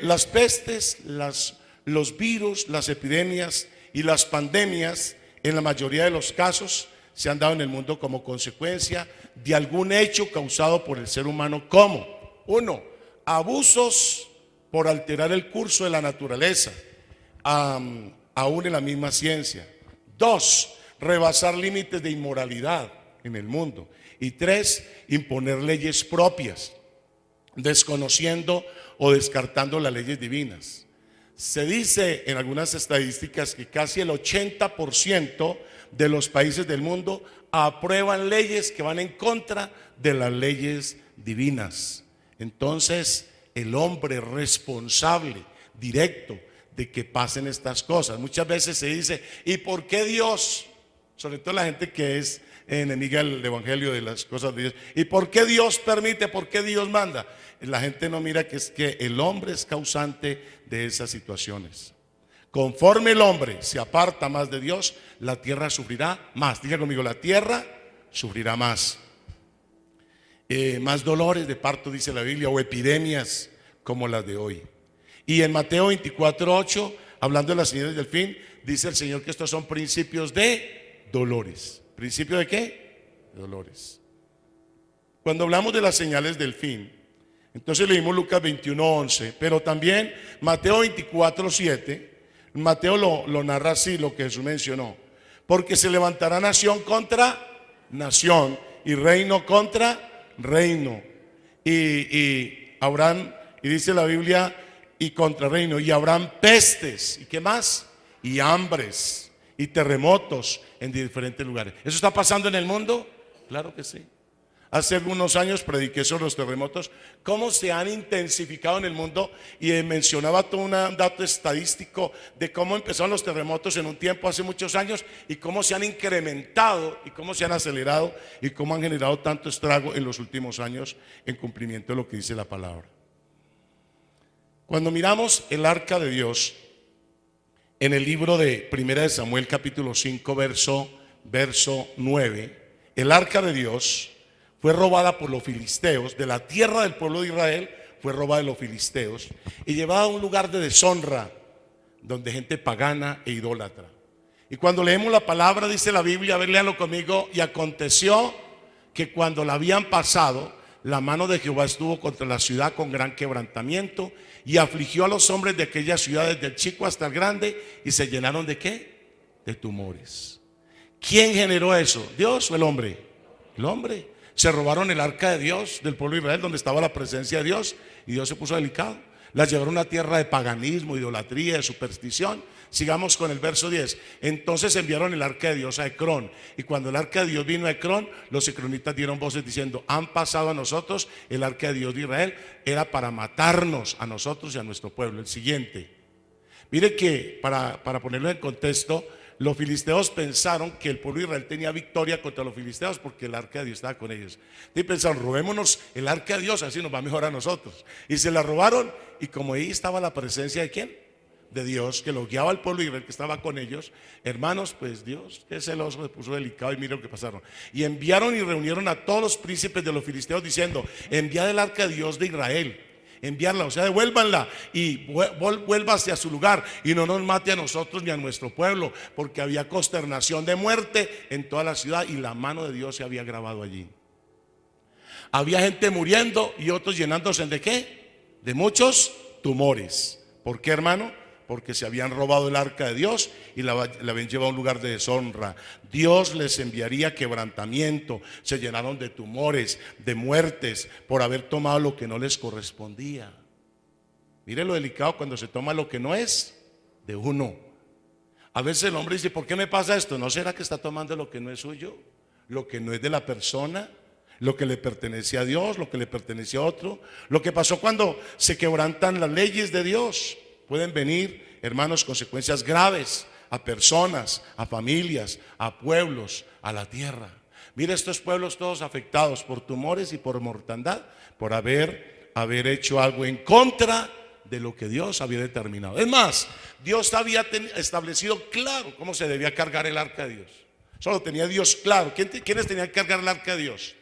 Las pestes, los virus, las epidemias y las pandemias, en la mayoría de los casos, se han dado en el mundo como consecuencia de algún hecho causado por el ser humano, como: 1. Abusos por alterar el curso de la naturaleza, aún en la misma ciencia. 2. Rebasar límites de inmoralidad en el mundo. Y 3. Imponer leyes propias, desconociendo o descartando las leyes divinas. Se dice en algunas estadísticas que casi el 80% de los países del mundo aprueban leyes que van en contra de las leyes divinas. Entonces, el hombre responsable, directo, de que pasen estas cosas. Muchas veces se dice: ¿y por qué Dios? Sobre todo la gente que es enemiga del evangelio, de las cosas de Dios. ¿Y por qué Dios permite? ¿Por qué Dios manda? La gente no mira que es que el hombre es causante de esas situaciones. Conforme el hombre se aparta más de Dios, la tierra sufrirá más. Diga conmigo: la tierra sufrirá más. Más dolores de parto, dice la Biblia, o epidemias como las de hoy. Y en Mateo 24:8, hablando de las señales del fin, dice el Señor que estos son principios de dolores. ¿Principio de qué? De dolores. Cuando hablamos de las señales del fin, entonces leímos Lucas 21:11, pero también Mateo 24:7. Mateo lo narra así, lo que Jesús mencionó: porque se levantará nación contra nación y reino contra reino, y habrán, y dice la Biblia, y contra reino, y habrán pestes, ¿y qué más? Y hambres y terremotos en diferentes lugares. ¿Eso está pasando en el mundo? Claro que sí. Hace algunos años prediqué sobre los terremotos, cómo se han intensificado en el mundo, y mencionaba todo un dato estadístico de cómo empezaron los terremotos en un tiempo hace muchos años, y cómo se han incrementado y cómo se han acelerado y cómo han generado tanto estrago en los últimos años, en cumplimiento de lo que dice la palabra. Cuando miramos el arca de Dios en el libro de 1 de Samuel capítulo 5 verso 9, el arca de Dios fue robada por los filisteos, de la tierra del pueblo de Israel, fue robada de los filisteos y llevada a un lugar de deshonra, donde gente pagana e idólatra. Y cuando leemos la palabra, dice la Biblia, a ver, léalo conmigo: y aconteció que cuando la habían pasado, la mano de Jehová estuvo contra la ciudad con gran quebrantamiento, y afligió a los hombres de aquella ciudad, desde el chico hasta el grande, y se llenaron ¿de qué? De tumores. ¿Quién generó eso? ¿Dios o el hombre? El hombre. Se robaron el arca de Dios del pueblo de Israel, donde estaba la presencia de Dios, y Dios se puso delicado. Las llevaron a una tierra de paganismo, idolatría, de superstición. Sigamos con el verso 10. Entonces enviaron el arca de Dios a Ecrón, y cuando el arca de Dios vino a Ecrón, los ecronitas dieron voces diciendo: han pasado a nosotros el arca de Dios de Israel. Era para matarnos a nosotros y a nuestro pueblo. El siguiente. Mire que para ponerlo en contexto, los filisteos pensaron que el pueblo de Israel tenía victoria contra los filisteos porque el arca de Dios estaba con ellos. Y pensaron, robémonos el arca de Dios, así nos va mejor a nosotros. Y se la robaron, y como ahí estaba la presencia de ¿quién? De Dios, que lo guiaba al pueblo de Israel que estaba con ellos. Hermanos, pues Dios, que celoso, se puso delicado, y miren lo que pasaron. Y enviaron y reunieron a todos los príncipes de los filisteos diciendo: enviad el arca de Dios de Israel, enviarla, o sea, devuélvanla y vuélvase a su lugar, y no nos mate a nosotros ni a nuestro pueblo, porque había consternación de muerte en toda la ciudad, y la mano de Dios se había grabado allí. Había gente muriendo y otros llenándose de ¿qué? De muchos tumores. ¿Por qué, hermano? Porque se habían robado el arca de Dios y la habían llevado a un lugar de deshonra. Dios les enviaría quebrantamiento. Se llenaron de tumores, de muertes, por haber tomado lo que no les correspondía. Mire lo delicado cuando se toma lo que no es de uno. A veces el hombre dice: ¿por qué me pasa esto? ¿No será que está tomando lo que no es suyo? Lo que no es de la persona, lo que le pertenece a Dios, lo que le pertenece a otro. Lo que pasó cuando se quebrantan las leyes de Dios. Pueden venir, hermanos, consecuencias graves a personas, a familias, a pueblos, a la tierra. Mire, estos pueblos todos afectados por tumores y por mortandad, por haber hecho algo en contra de lo que Dios había determinado. Es más, Dios había establecido claro cómo se debía cargar el arca de Dios. Solo tenía Dios claro. ¿Quiénes tenían que cargar el arca de Dios?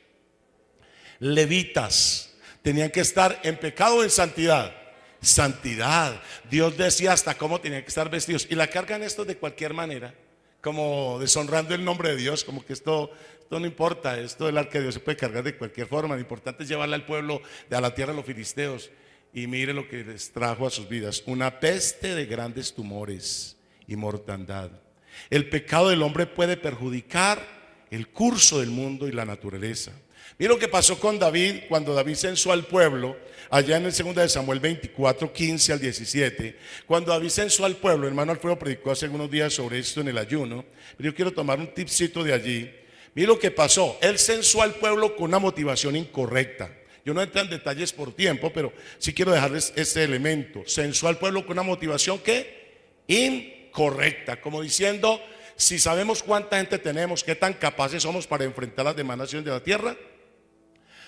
Levitas. Tenían que estar en pecado o en santidad. Santidad. Dios decía hasta cómo tenían que estar vestidos. Y la cargan estos de cualquier manera, como deshonrando el nombre de Dios, como que esto no importa, esto del arca de Dios se puede cargar de cualquier forma. Lo importante es llevarla al pueblo, a la tierra de los filisteos. Y mire lo que les trajo a sus vidas: una peste de grandes tumores y mortandad. El pecado del hombre puede perjudicar el curso del mundo y la naturaleza. Mira lo que pasó con David cuando David censó al pueblo, allá en el 2 de Samuel 24, 15 al 17. Cuando David censó al pueblo, hermano Alfredo predicó hace algunos días sobre esto en el ayuno, pero yo quiero tomar un tipcito de allí. Mira lo que pasó: él censó al pueblo con una motivación incorrecta. Yo no entro en detalles por tiempo, pero sí quiero dejarles este elemento. Censó al pueblo con una motivación ¿qué? Incorrecta, como diciendo: si sabemos cuánta gente tenemos, qué tan capaces somos para enfrentar las demás naciones de la tierra.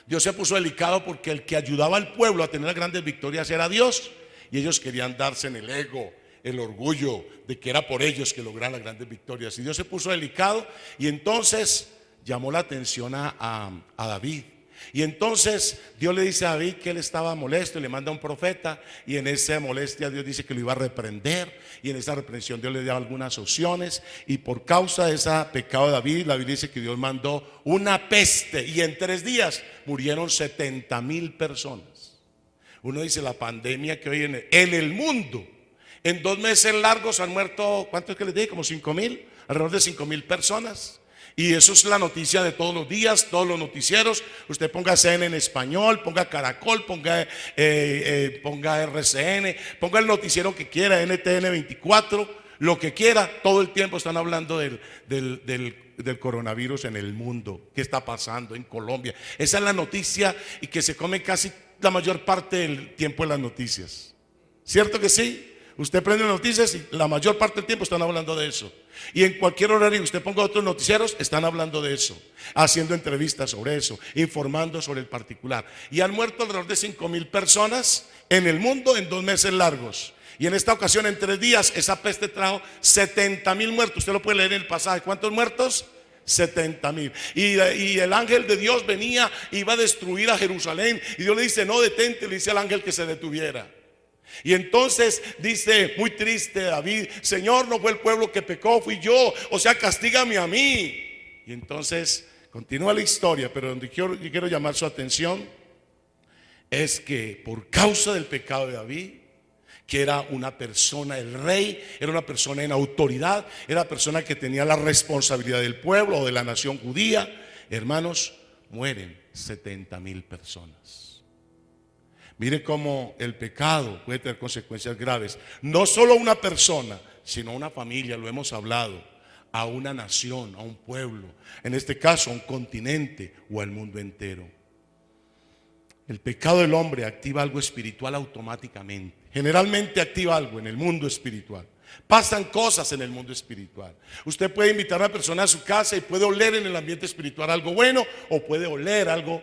Dios se puso delicado porque el que ayudaba al pueblo a tener las grandes victorias era Dios, y ellos querían darse en el ego, el orgullo de que era por ellos que lograran las grandes victorias. Y Dios se puso delicado, y entonces llamó la atención a David. Y entonces Dios le dice a David que él estaba molesto y le manda un profeta, y en esa molestia Dios dice que lo iba a reprender, y en esa reprensión Dios le dio algunas opciones, y por causa de ese pecado de David, la Biblia dice que Dios mandó una peste, y en 3 días murieron 70,000 personas. Uno dice: la pandemia que hoy en el mundo, en 2 meses largos han muerto, ¿cuánto es que les dije? Como 5,000, alrededor de 5,000 personas. Y eso es la noticia de todos los días, todos los noticieros. Usted ponga CNN en español, ponga Caracol, ponga RCN, ponga el noticiero que quiera, NTN 24, lo que quiera. Todo el tiempo están hablando del coronavirus en el mundo. ¿Qué está pasando en Colombia? Esa es la noticia, y que se come casi la mayor parte del tiempo en las noticias. ¿Cierto que sí? Usted prende noticias y la mayor parte del tiempo están hablando de eso. Y en cualquier horario usted ponga otros noticieros, están hablando de eso, haciendo entrevistas sobre eso, informando sobre el particular. Y han muerto alrededor de 5,000 personas en el mundo en 2 meses largos. Y en esta ocasión, en 3 días, esa peste trajo 70,000 muertos. Usted lo puede leer en el pasaje. ¿Cuántos muertos? 70,000. Y el ángel de Dios venía, iba a destruir a Jerusalén. Y Dios le dice: no, detente. Le dice al ángel que se detuviera. Y entonces dice, muy triste, David: Señor, no fue el pueblo que pecó, fui yo, o sea, castígame a mí. Y entonces continúa la historia, pero donde yo quiero llamar su atención es que por causa del pecado de David, que era una persona, el rey era una persona en autoridad, era la persona que tenía la responsabilidad del pueblo o de la nación judía, hermanos, mueren 70,000 personas. Mire cómo el pecado puede tener consecuencias graves, no solo a una persona, sino a una familia, lo hemos hablado, a una nación, a un pueblo, en este caso a un continente o al mundo entero. El pecado del hombre activa algo espiritual automáticamente. Generalmente activa algo en el mundo espiritual. Pasan cosas en el mundo espiritual. Usted puede invitar a una persona a su casa y puede oler en el ambiente espiritual algo bueno, o puede oler algo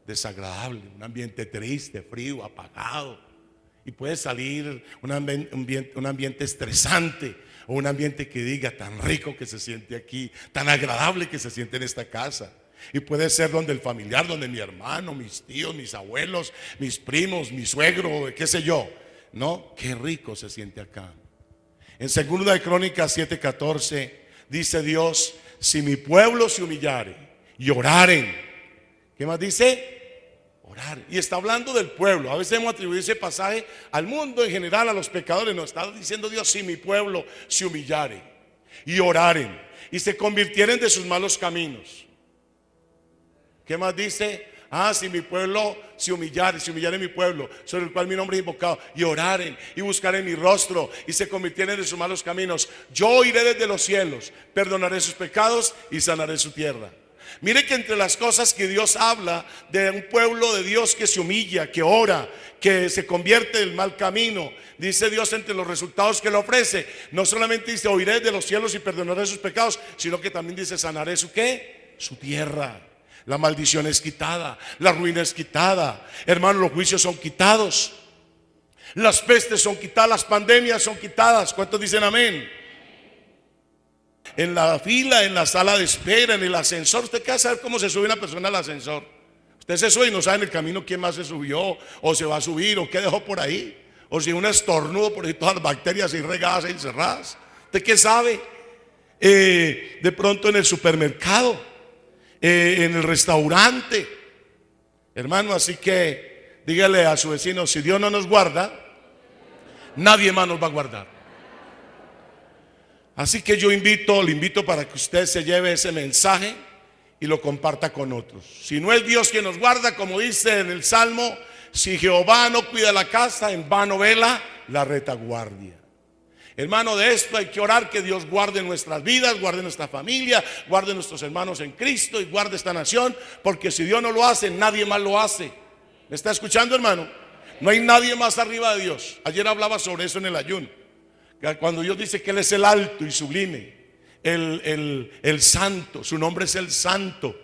desagradable, un ambiente triste, frío, apagado. Y puede salir un ambiente estresante, o un ambiente que diga tan rico que se siente aquí, tan agradable que se siente en esta casa. Y puede ser donde el familiar, donde mi hermano, mis tíos, mis abuelos, mis primos, mi suegro, qué sé yo. No, qué rico se siente acá. En 2 de Crónicas 7:14 dice Dios: si mi pueblo se humillare y oraren. ¿Qué más dice? Orar. Y está hablando del pueblo. A veces hemos atribuido ese pasaje al mundo en general, a los pecadores. No, está diciendo Dios: si mi pueblo se humillare y oraren y se convirtieren de sus malos caminos. ¿Qué más dice? Si mi pueblo se humillare mi pueblo, sobre el cual mi nombre es invocado, y oraren y buscaren mi rostro y se convirtieren de sus malos caminos, yo oiré desde los cielos, perdonaré sus pecados y sanaré su tierra. Mire que entre las cosas que Dios habla de un pueblo de Dios que se humilla, que ora, que se convierte del mal camino, dice Dios, entre los resultados que le ofrece, no solamente dice oiré de los cielos y perdonaré sus pecados, sino que también dice sanaré su ¿qué? Su tierra. La maldición es quitada, la ruina es quitada, hermanos, los juicios son quitados, las pestes son quitadas, las pandemias son quitadas. ¿Cuántos dicen amén? En la fila, en la sala de espera, en el ascensor, usted quiere saber cómo se sube una persona al ascensor. Usted se sube y no sabe en el camino quién más se subió, o se va a subir, o qué dejó por ahí, o si un estornudo por ahí, todas las bacterias ahí regadas, ahí encerradas. ¿Usted qué sabe? De pronto en el supermercado, en el restaurante, hermano. Así que dígale a su vecino: si Dios no nos guarda, nadie más nos va a guardar. Así que yo le invito para que usted se lleve ese mensaje y lo comparta con otros. Si no es Dios quien nos guarda, como dice en el Salmo: si Jehová no cuida la casa, en vano vela la retaguardia. Hermano, de esto hay que orar, que Dios guarde nuestras vidas, guarde nuestra familia, guarde nuestros hermanos en Cristo y guarde esta nación, porque si Dios no lo hace, nadie más lo hace. ¿Me está escuchando, hermano? No hay nadie más arriba de Dios. Ayer hablaba sobre eso en el ayuno, cuando Dios dice que Él es el alto y sublime, el santo, su nombre es el santo.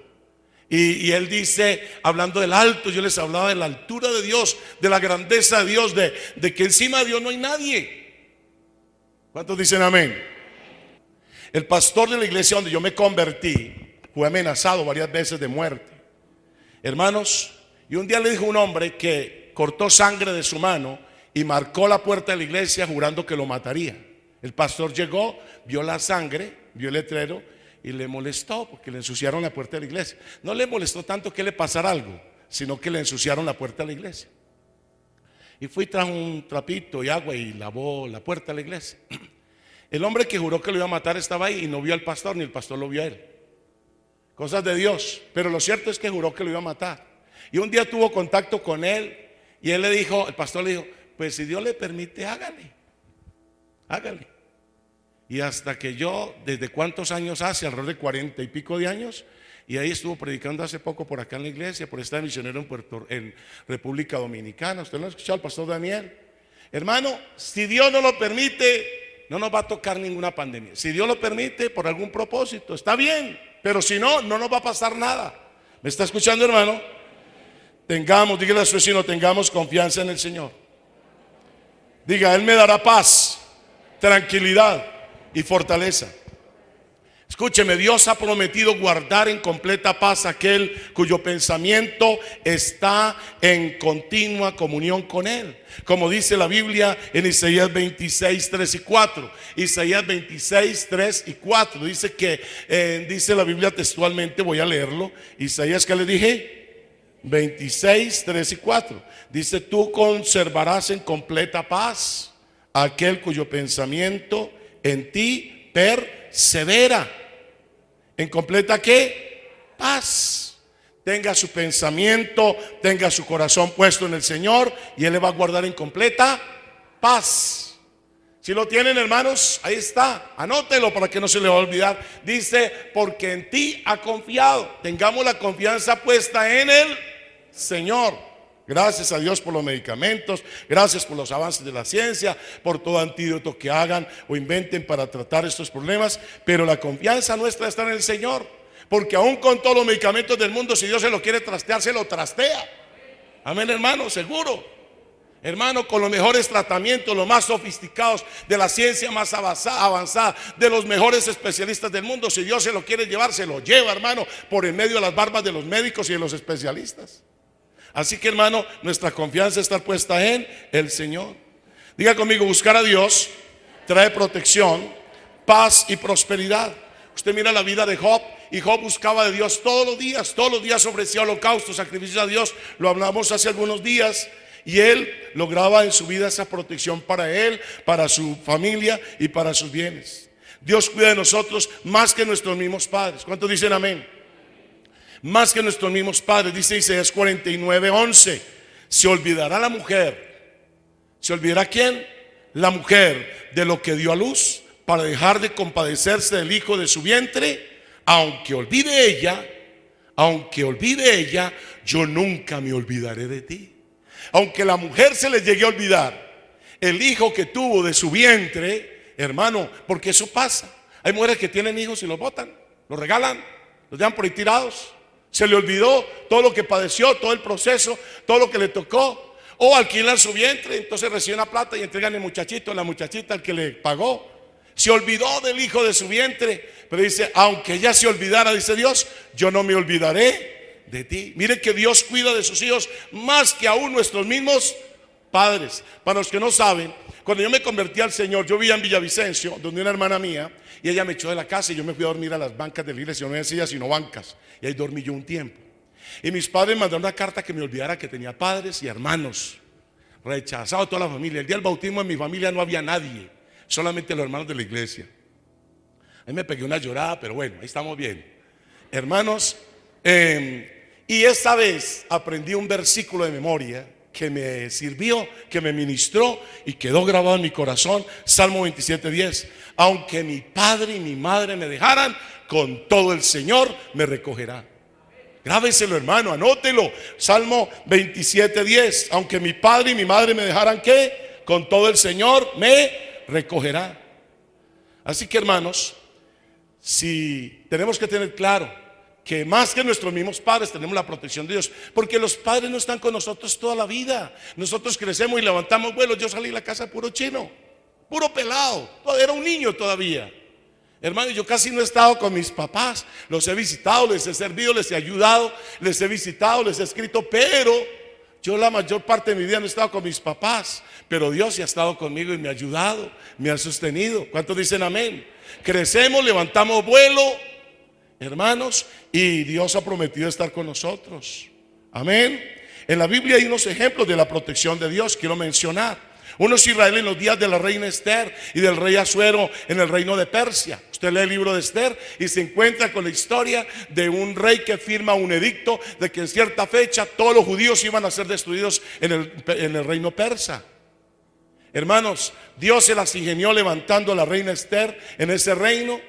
Y Él dice, hablando del alto, yo les hablaba de la altura de Dios, de la grandeza de Dios, de que encima de Dios no hay nadie. ¿Cuántos dicen amén? El pastor de la iglesia donde yo me convertí fue amenazado varias veces de muerte, hermanos. Y un día le dijo un hombre que cortó sangre de su mano y marcó la puerta de la iglesia jurando que lo mataría. El pastor llegó, vio la sangre, vio el letrero y le molestó porque le ensuciaron la puerta de la iglesia. No le molestó tanto que le pasara algo, sino que le ensuciaron la puerta de la iglesia. Y fui, trajo un trapito y agua y lavó la puerta de la iglesia. El hombre que juró que lo iba a matar estaba ahí y no vio al pastor, ni el pastor lo vio a él. Cosas de Dios. Pero lo cierto es que juró que lo iba a matar. Y un día tuvo contacto con él y él le dijo, el pastor le dijo: pues si Dios le permite, hágale. Y hasta que yo, ¿desde cuántos años hace? Alrededor de 40 y pico de años. Y ahí estuvo predicando hace poco por acá en la iglesia, por estar misionero en República Dominicana. ¿Usted lo ha escuchado, el pastor Daniel? Hermano, si Dios no lo permite, no nos va a tocar ninguna pandemia. Si Dios lo permite, por algún propósito, está bien. Pero si no, no nos va a pasar nada. ¿Me está escuchando, hermano? Dígale a su vecino, tengamos confianza en el Señor. Diga: Él me dará paz, tranquilidad y fortaleza. Escúcheme, Dios ha prometido guardar en completa paz a aquel cuyo pensamiento está en continua comunión con Él. Como dice la Biblia en Isaías 26, 3 y 4. Isaías 26, 3 y 4. Dice que, dice la Biblia textualmente, voy a leerlo. Isaías, ¿qué le dije? 26, 3 y 4. Dice: tú conservarás en completa paz a aquel cuyo pensamiento en ti persevera. ¿En completa qué? Paz. Tenga su pensamiento, tenga su corazón puesto en el Señor y Él le va a guardar en completa paz. Si lo tienen, hermanos, ahí está. Anótelo para que no se le va a olvidar. Dice: porque en ti ha confiado. Tengamos la confianza puesta en el Señor. Gracias a Dios por los medicamentos, gracias por los avances de la ciencia, por todo antídoto que hagan o inventen para tratar estos problemas. Pero la confianza nuestra está en el Señor, porque aún con todos los medicamentos del mundo, si Dios se lo quiere trastear, se lo trastea. Amén, hermano, seguro. Hermano, con los mejores tratamientos, los más sofisticados, de la ciencia más avanzada, de los mejores especialistas del mundo, si Dios se lo quiere llevar, se lo lleva, hermano, por en medio de las barbas de los médicos y de los especialistas. Así que, hermano, nuestra confianza está puesta en el Señor. Diga conmigo: buscar a Dios trae protección, paz y prosperidad. Usted mira la vida de Job, y Job buscaba de Dios todos los días ofrecía holocaustos, sacrificios a Dios. Lo hablamos hace algunos días. Y él lograba en su vida esa protección para él, para su familia y para sus bienes. Dios cuida de nosotros más que nuestros mismos padres. ¿Cuántos dicen amén? Más que nuestros mismos padres. Dice Isaías 49:11. ¿Se olvidará la mujer? ¿Se olvidará quién? La mujer de lo que dio a luz, para dejar de compadecerse del hijo de su vientre. Aunque olvide ella, yo nunca me olvidaré de ti. Aunque la mujer se le llegue a olvidar el hijo que tuvo de su vientre, hermano, porque eso pasa. Hay mujeres que tienen hijos y los botan, los regalan, los dejan por ahí tirados. Se le olvidó todo lo que padeció, todo el proceso, todo lo que le tocó. O alquilan su vientre, entonces reciben la plata y entregan el muchachito, la muchachita al que le pagó. Se olvidó del hijo de su vientre, pero dice: aunque ella se olvidara, dice Dios, yo no me olvidaré de ti. Mire que Dios cuida de sus hijos más que aún nuestros mismos padres. Para los que no saben, cuando yo me convertí al Señor, yo vivía en Villavicencio, donde una hermana mía, y ella me echó de la casa y yo me fui a dormir a las bancas de la iglesia. No eran sillas sino bancas, y ahí dormí yo un tiempo. Y mis padres me mandaron una carta que me olvidara que tenía padres y hermanos. Rechazado toda la familia. El día del bautismo en mi familia no había nadie, solamente los hermanos de la iglesia. Ahí me pegué una llorada, pero bueno, ahí estamos bien, hermanos. Y esta vez aprendí un versículo de memoria que me sirvió, que me ministró y quedó grabado en mi corazón. Salmo 27:10. Aunque mi padre y mi madre me dejaran, con todo el Señor me recogerá. Grábeselo, hermano, anótelo. Salmo 27:10. Aunque mi padre y mi madre me dejaran, ¿qué? Con todo el Señor me recogerá. Así que, hermanos, si tenemos que tener claro que más que nuestros mismos padres tenemos la protección de Dios, porque los padres no están con nosotros toda la vida. Nosotros crecemos y levantamos vuelos. Yo salí de la casa puro chino, puro pelado, era un niño todavía. Hermano, yo casi no he estado con mis papás. Los he visitado, les he servido, les he ayudado, les he visitado, les he escrito, pero yo la mayor parte de mi vida no he estado con mis papás. Pero Dios sí ha estado conmigo y me ha ayudado, me ha sostenido. ¿Cuántos dicen amén? Crecemos, levantamos vuelo, hermanos, y Dios ha prometido estar con nosotros. Amén. En la Biblia hay unos ejemplos de la protección de Dios, quiero mencionar. Uno es Israel en los días de la reina Esther y del rey Asuero en el reino de Persia. Usted lee el libro de Esther y se encuentra con la historia de un rey que firma un edicto de que en cierta fecha todos los judíos iban a ser destruidos en el reino persa. Hermanos, Dios se las ingenió levantando a la reina Esther en ese reino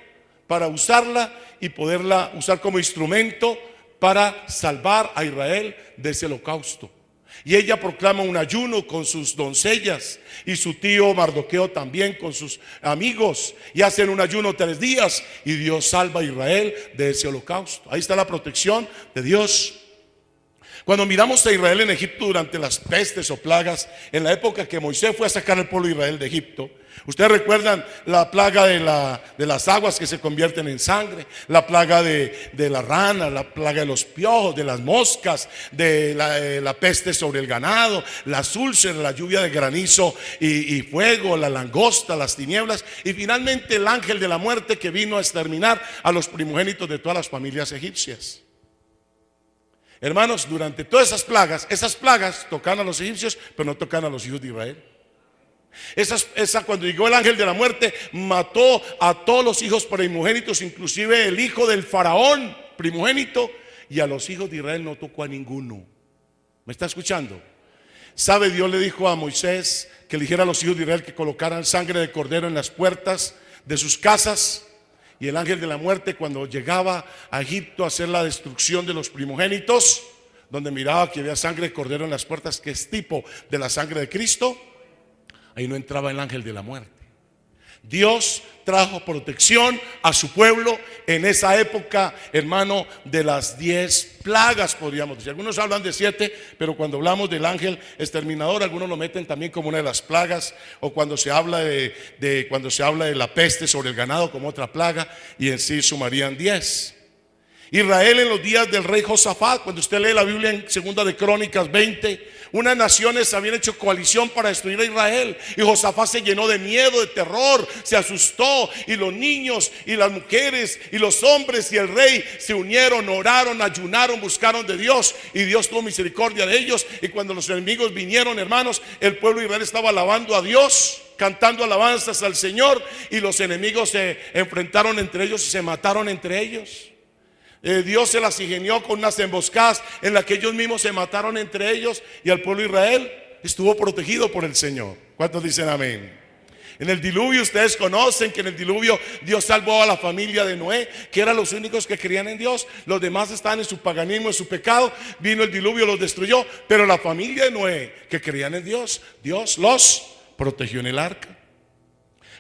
para usarla y poderla usar como instrumento para salvar a Israel de ese holocausto. Y ella proclama un ayuno con sus doncellas y su tío Mardoqueo también con sus amigos, y hacen un ayuno 3 días y Dios salva a Israel de ese holocausto. Ahí está la protección de Dios. Cuando miramos a Israel en Egipto durante las pestes o plagas, en la época que Moisés fue a sacar al pueblo de Israel de Egipto, ustedes recuerdan la plaga de las aguas que se convierten en sangre, la plaga de la rana, la plaga de los piojos, de las moscas, de la peste sobre el ganado, las úlceras, la lluvia de granizo y fuego, la langosta, las tinieblas, y finalmente el ángel de la muerte que vino a exterminar a los primogénitos de todas las familias egipcias. Hermanos, durante todas esas plagas tocan a los egipcios, pero no tocan a los hijos de Israel. Cuando llegó el ángel de la muerte, mató a todos los hijos primogénitos, inclusive el hijo del faraón primogénito, y a los hijos de Israel no tocó a ninguno. ¿Me está escuchando? ¿Sabe? Dios le dijo a Moisés que le dijera a los hijos de Israel que colocaran sangre de cordero en las puertas de sus casas. Y el ángel de la muerte, cuando llegaba a Egipto a hacer la destrucción de los primogénitos, donde miraba que había sangre de cordero en las puertas, que es tipo de la sangre de Cristo, ahí no entraba el ángel de la muerte. Dios trajo protección a su pueblo en esa época, hermano, de las 10 plagas, podríamos decir. Algunos hablan de 7, pero cuando hablamos del ángel exterminador, algunos lo meten también como una de las plagas, o cuando se habla cuando se habla de la peste sobre el ganado como otra plaga, y en sí sumarían 10. Israel en los días del rey Josafat, cuando usted lee la Biblia en 2 de Crónicas 20, unas naciones habían hecho coalición para destruir a Israel, y Josafat se llenó de miedo, de terror, se asustó, y los niños y las mujeres y los hombres y el rey se unieron, oraron, ayunaron, buscaron de Dios, y Dios tuvo misericordia de ellos. Y cuando los enemigos vinieron, hermanos, el pueblo de Israel estaba alabando a Dios, cantando alabanzas al Señor, y los enemigos se enfrentaron entre ellos y se mataron entre ellos. Dios se las ingenió con unas emboscadas en las que ellos mismos se mataron entre ellos, y al pueblo de Israel estuvo protegido por el Señor. ¿Cuántos dicen amén? En el diluvio, ustedes conocen que en el diluvio Dios salvó a la familia de Noé, que eran los únicos que creían en Dios. Los demás estaban en su paganismo, en su pecado. Vino el diluvio, los destruyó, pero la familia de Noé, que creían en Dios, Dios los protegió en el arca.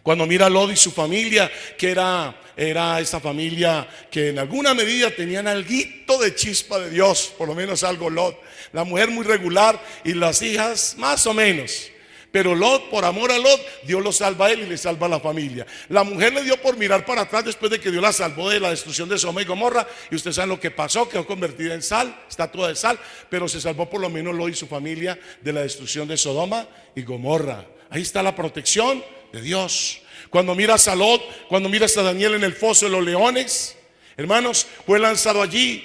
Cuando mira a Lot y su familia, que era esa familia que en alguna medida tenían alguito de chispa de Dios, por lo menos algo Lot. La mujer muy regular y las hijas más o menos. Pero Lot, por amor a Lot, Dios lo salva a él y le salva a la familia. La mujer le dio por mirar para atrás después de que Dios la salvó de la destrucción de Sodoma y Gomorra. Y ustedes saben lo que pasó, quedó convertida en sal, estatua de sal. Pero se salvó por lo menos Lot y su familia de la destrucción de Sodoma y Gomorra. Ahí está la protección de Dios. Cuando miras a Lot, cuando miras a Daniel en el foso de los leones, hermanos, fue lanzado allí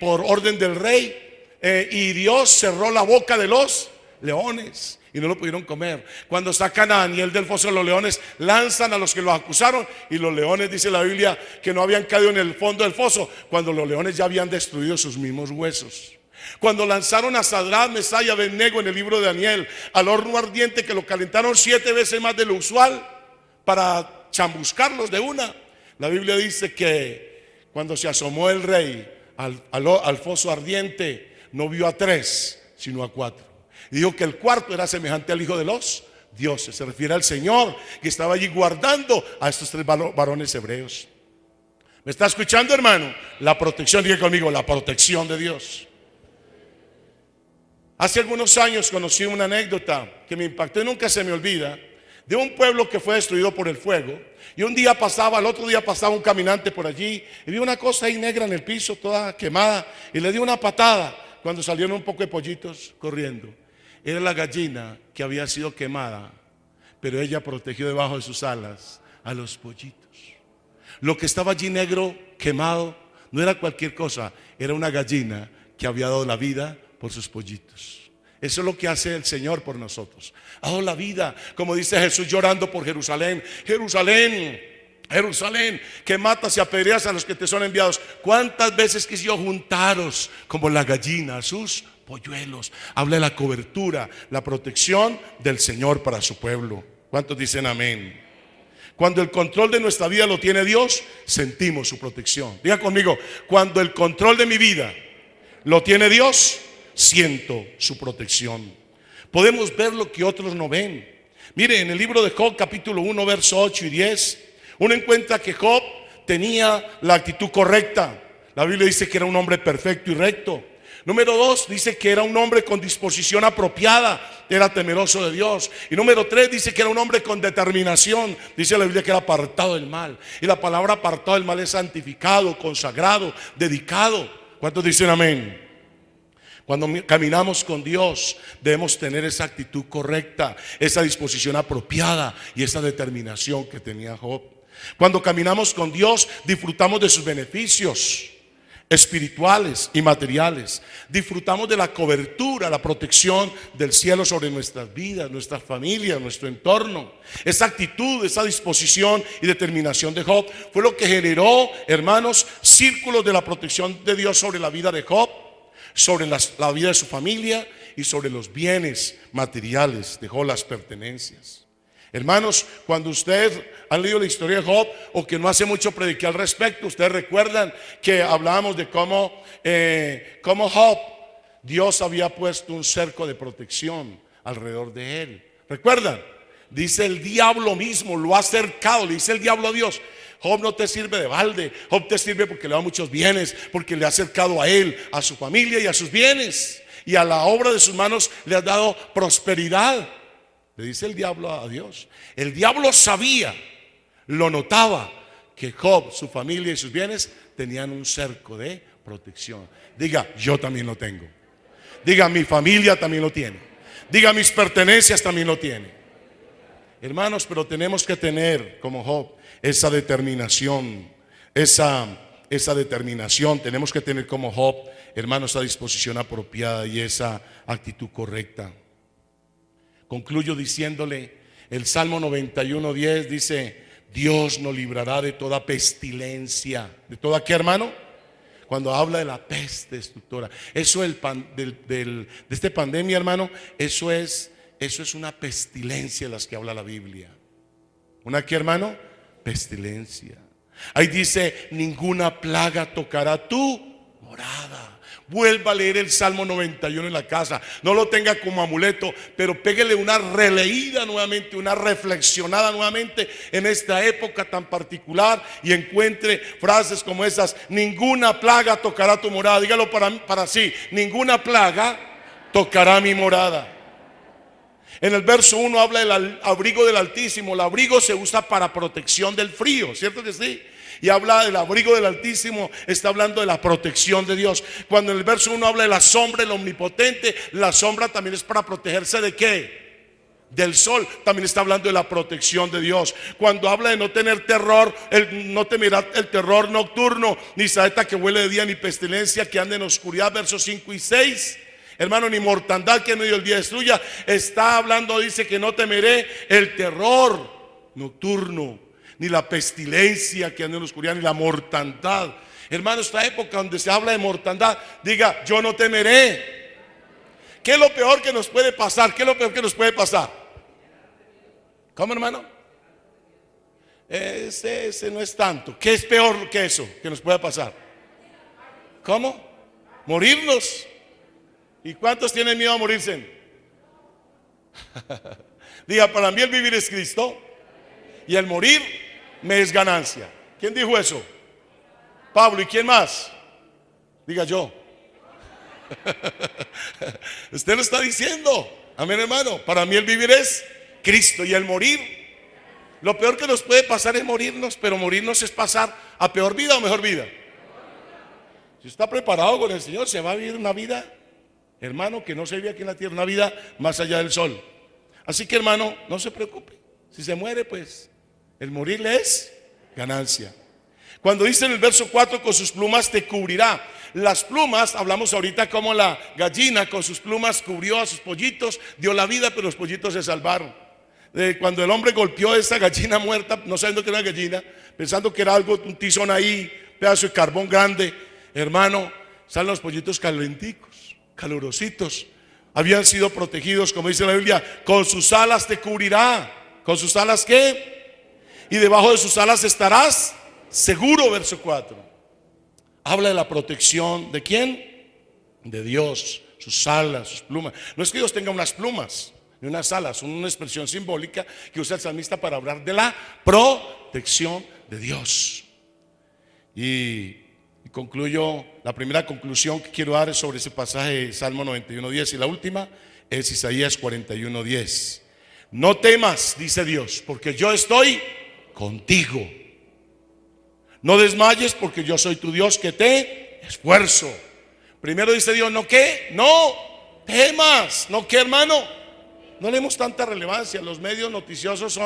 por orden del rey, y Dios cerró la boca de los leones y no lo pudieron comer. Cuando sacan a Daniel del foso de los leones, lanzan a los que lo acusaron, y los leones, dice la Biblia, que no habían caído en el fondo del foso, cuando los leones ya habían destruido sus mismos huesos. Cuando lanzaron a Sadrach, Mesach y Abednego en el libro de Daniel al horno ardiente, que lo calentaron 7 veces más de lo usual para chambuscarlos de una, la Biblia dice que cuando se asomó el rey al foso ardiente, no vio a 3 sino a 4, y dijo que el cuarto era semejante al hijo de los dioses. Se refiere al Señor, que estaba allí guardando a estos 3 varones hebreos. ¿Me está escuchando, hermano? La protección, diga conmigo, la protección de Dios. Hace algunos años conocí una anécdota que me impactó y nunca se me olvida, de un pueblo que fue destruido por el fuego. Y un día pasaba, al otro día pasaba un caminante por allí y vio una cosa ahí negra en el piso, toda quemada, y le dio una patada cuando salieron un poco de pollitos corriendo. Era la gallina que había sido quemada, pero ella protegió debajo de sus alas a los pollitos. Lo que estaba allí negro, quemado, no era cualquier cosa, era una gallina que había dado la vida por sus pollitos. Eso es lo que hace el Señor por nosotros. Ha dado la vida, como dice Jesús llorando por Jerusalén. Jerusalén, Jerusalén, que matas y apedreas a los que te son enviados. ¿Cuántas veces quisiera juntaros como la gallina a sus polluelos? Habla de la cobertura, la protección del Señor para su pueblo. ¿Cuántos dicen amén? Cuando el control de nuestra vida lo tiene Dios, sentimos su protección. Diga conmigo, cuando el control de mi vida lo tiene Dios, siento su protección. Podemos ver lo que otros no ven. Mire, en el libro de Job, capítulo 1, verso 8 y 10, uno encuentra que Job tenía la actitud correcta. La Biblia dice que era un hombre perfecto y recto. Número 2, dice que era un hombre con disposición apropiada, era temeroso de Dios. Y número 3, dice que era un hombre con determinación. Dice la Biblia que era apartado del mal. Y la palabra apartado del mal es santificado, consagrado, dedicado. ¿Cuántos dicen amén? Cuando caminamos con Dios, debemos tener esa actitud correcta, esa disposición apropiada y esa determinación que tenía Job. Cuando caminamos con Dios, disfrutamos de sus beneficios espirituales y materiales. Disfrutamos de la cobertura, la protección del cielo sobre nuestras vidas, nuestras familias, nuestro entorno. Esa actitud, esa disposición y determinación de Job fue lo que generó, hermanos, círculos de la protección de Dios sobre la vida de Job, sobre la vida de su familia y sobre los bienes materiales. Dejó las pertenencias. Hermanos, cuando ustedes han leído la historia de Job, o que no hace mucho prediqué al respecto, ustedes recuerdan que hablábamos de cómo Job Dios había puesto un cerco de protección alrededor de él. ¿Recuerdan? Dice el diablo mismo, lo ha cercado. Le dice el diablo a Dios: Job no te sirve de balde, Job te sirve porque le da muchos bienes, porque le ha acercado a él, a su familia y a sus bienes, y a la obra de sus manos le has dado prosperidad. Le dice el diablo a Dios. El diablo sabía, lo notaba, que Job, su familia y sus bienes tenían un cerco de protección. Diga: yo también lo tengo. Diga: mi familia también lo tiene. Diga: mis pertenencias también lo tiene. Hermanos, pero tenemos que tener como Job esa determinación, esa determinación. Tenemos que tener como Job, hermanos, esa disposición apropiada y esa actitud correcta. Concluyo diciéndole, el Salmo 91:10 dice: Dios nos librará de toda pestilencia. ¿De toda qué, hermano? Cuando habla de la peste destructora, eso de esta pandemia, hermano, eso es una pestilencia de las que habla la Biblia. ¿Una qué, hermano? Pestilencia. Ahí dice: ninguna plaga tocará tu morada. Vuelva a leer el Salmo 91 en la casa. No lo tenga como amuleto, pero pégale una releída nuevamente, una reflexionada nuevamente en esta época tan particular, y encuentre frases como esas: ninguna plaga tocará tu morada. Dígalo para sí: ninguna plaga tocará mi morada. En el verso 1 habla del abrigo del Altísimo. El abrigo se usa para protección del frío, ¿cierto que sí? Y habla del abrigo del Altísimo, está hablando de la protección de Dios. Cuando en el verso 1 habla de la sombra del Omnipotente, la sombra también es para protegerse ¿de qué? Del sol. También está hablando de la protección de Dios. Cuando habla de no tener terror, no temerá el terror nocturno, ni saeta que huele de día, ni pestilencia que ande en oscuridad, versos 5 y 6. Hermano, ni mortandad que en medio del día destruya. Está hablando, dice, que no temeré el terror nocturno, ni la pestilencia que anda en la oscuridad, ni la mortandad. Hermano, esta época donde se habla de mortandad, diga: yo no temeré. ¿Qué es lo peor que nos puede pasar? ¿Qué es lo peor que nos puede pasar? ¿Cómo, hermano? Ese no es tanto. ¿Qué es peor que eso que nos pueda pasar? ¿Cómo? Morirnos. ¿Y cuántos tienen miedo a morirse? Diga: para mí el vivir es Cristo y el morir me es ganancia. ¿Quién dijo eso? Pablo. ¿Y quién más? Diga: yo. Usted lo está diciendo. Amén, hermano. Para mí el vivir es Cristo y el morir. Lo peor que nos puede pasar es morirnos, pero morirnos es pasar a peor vida o mejor vida. Si está preparado con el Señor, se va a vivir una vida, hermano, que no se vive aquí en la tierra, una vida más allá del sol. Así que, hermano, no se preocupe. Si se muere, pues el morir le es ganancia. Cuando dice en el verso 4: con sus plumas te cubrirá. Las plumas, hablamos ahorita como la gallina con sus plumas cubrió a sus pollitos, dio la vida, pero los pollitos se salvaron. Cuando el hombre golpeó a esa gallina muerta, no sabiendo que era una gallina, pensando que era algo, un tizón ahí, un pedazo de carbón grande, hermano, salen los pollitos calenticos, calurositos. Habían sido protegidos, como dice la Biblia: con sus alas te cubrirá. ¿Con sus alas qué? Y debajo de sus alas estarás seguro, verso 4. Habla de la protección ¿de quién? De Dios. Sus alas, sus plumas. No es que Dios tenga unas plumas ni unas alas, son una expresión simbólica que usa el salmista para hablar de la protección de Dios. Y concluyo, la primera conclusión que quiero dar es sobre ese pasaje de Salmo 91:10, y la última es Isaías 41:10. No temas, dice Dios, porque yo estoy contigo. No desmayes, porque yo soy tu Dios que te esfuerzo. Primero dice Dios: no qué, no temas, no qué, hermano. No le demos tanta relevancia. Los medios noticiosos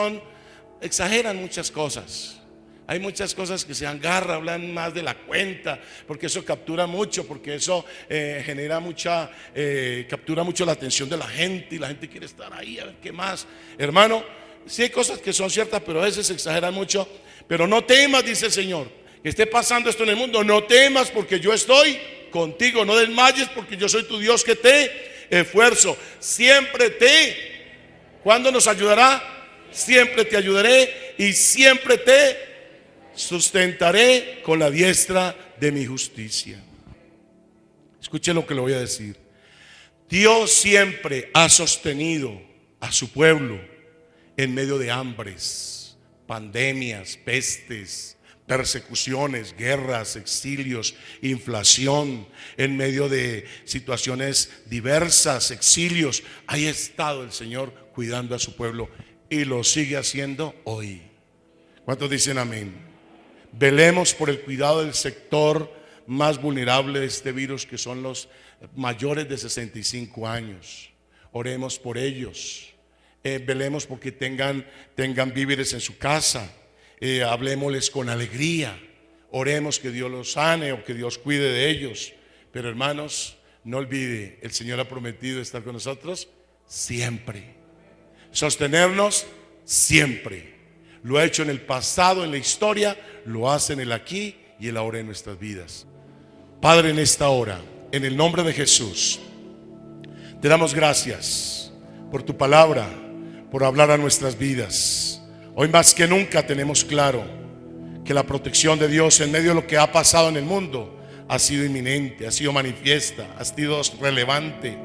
exageran muchas cosas. Hay muchas cosas que se agarran, hablan más de la cuenta, porque eso captura mucho, porque eso captura mucho la atención de la gente, y la gente quiere estar ahí a ver qué más. Hermano, sí hay cosas que son ciertas, pero a veces se exageran mucho. Pero no temas, dice el Señor, que esté pasando esto en el mundo. No temas, porque yo estoy contigo. No desmayes, porque yo soy tu Dios que te esfuerzo. Siempre ¿cuándo nos ayudará? Siempre te ayudaré y siempre te sustentaré con la diestra de mi justicia. Escuche lo que le voy a decir. Dios siempre ha sostenido a su pueblo en medio de hambres, pandemias, pestes, persecuciones, guerras, exilios, inflación, en medio de situaciones diversas, exilios. Ahí ha estado el Señor cuidando a su pueblo y lo sigue haciendo hoy. ¿Cuántos dicen amén? Velemos por el cuidado del sector más vulnerable de este virus, que son los mayores de 65 años. Oremos por ellos. Velemos porque tengan víveres en su casa. Hablemosles con alegría. Oremos que Dios los sane o que Dios cuide de ellos. Pero hermanos, no olvide, el Señor ha prometido estar con nosotros siempre, sostenernos siempre. Lo ha hecho en el pasado, en la historia, lo hace en el aquí y el ahora en nuestras vidas. Padre, en esta hora, en el nombre de Jesús, te damos gracias por tu palabra, por hablar a nuestras vidas. Hoy más que nunca tenemos claro que la protección de Dios en medio de lo que ha pasado en el mundo ha sido inminente, ha sido manifiesta, ha sido relevante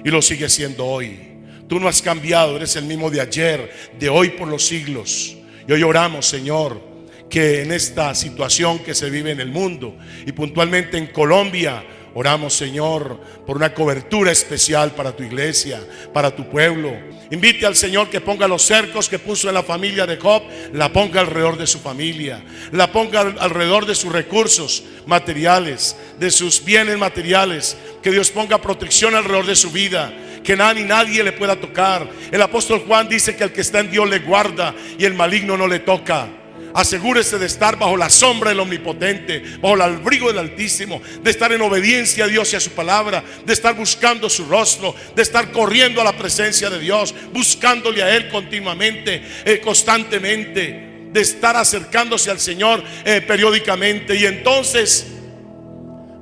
y lo sigue siendo hoy. Tú no has cambiado, eres el mismo de ayer, de hoy por los siglos. Y hoy oramos, Señor, que en esta situación que se vive en el mundo y puntualmente en Colombia, oramos, Señor, por una cobertura especial para tu iglesia, para tu pueblo. Invite al Señor que ponga los cercos que puso en la familia de Job, la ponga alrededor de su familia, la ponga alrededor de sus recursos materiales, de sus bienes materiales. Que Dios ponga protección alrededor de su vida, que nada ni nadie le pueda tocar. El apóstol Juan dice que el que está en Dios le guarda y el maligno no le toca. Asegúrese de estar bajo la sombra del Omnipotente, bajo el abrigo del Altísimo, de estar en obediencia a Dios y a su palabra, de estar buscando su rostro, de estar corriendo a la presencia de Dios, buscándole a Él continuamente, constantemente, de estar acercándose al Señor periódicamente. Y entonces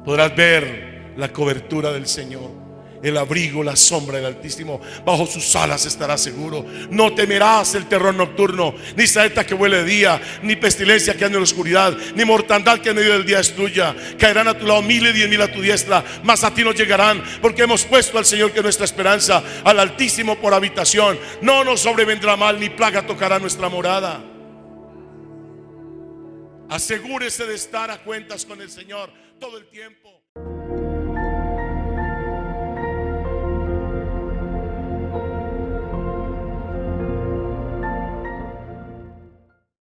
podrás ver la cobertura del Señor, el abrigo, la sombra del Altísimo. Bajo sus alas estarás seguro. No temerás el terror nocturno, ni saeta que huele de día, ni pestilencia que ande en la oscuridad, ni mortandad que en medio del día es tuya. Caerán a tu lado 1000 y 10,000 a tu diestra, mas a ti no llegarán, porque hemos puesto al Señor, que es nuestra esperanza, al Altísimo por habitación. No nos sobrevendrá mal, ni plaga tocará nuestra morada. Asegúrese de estar a cuentas con el Señor todo el tiempo.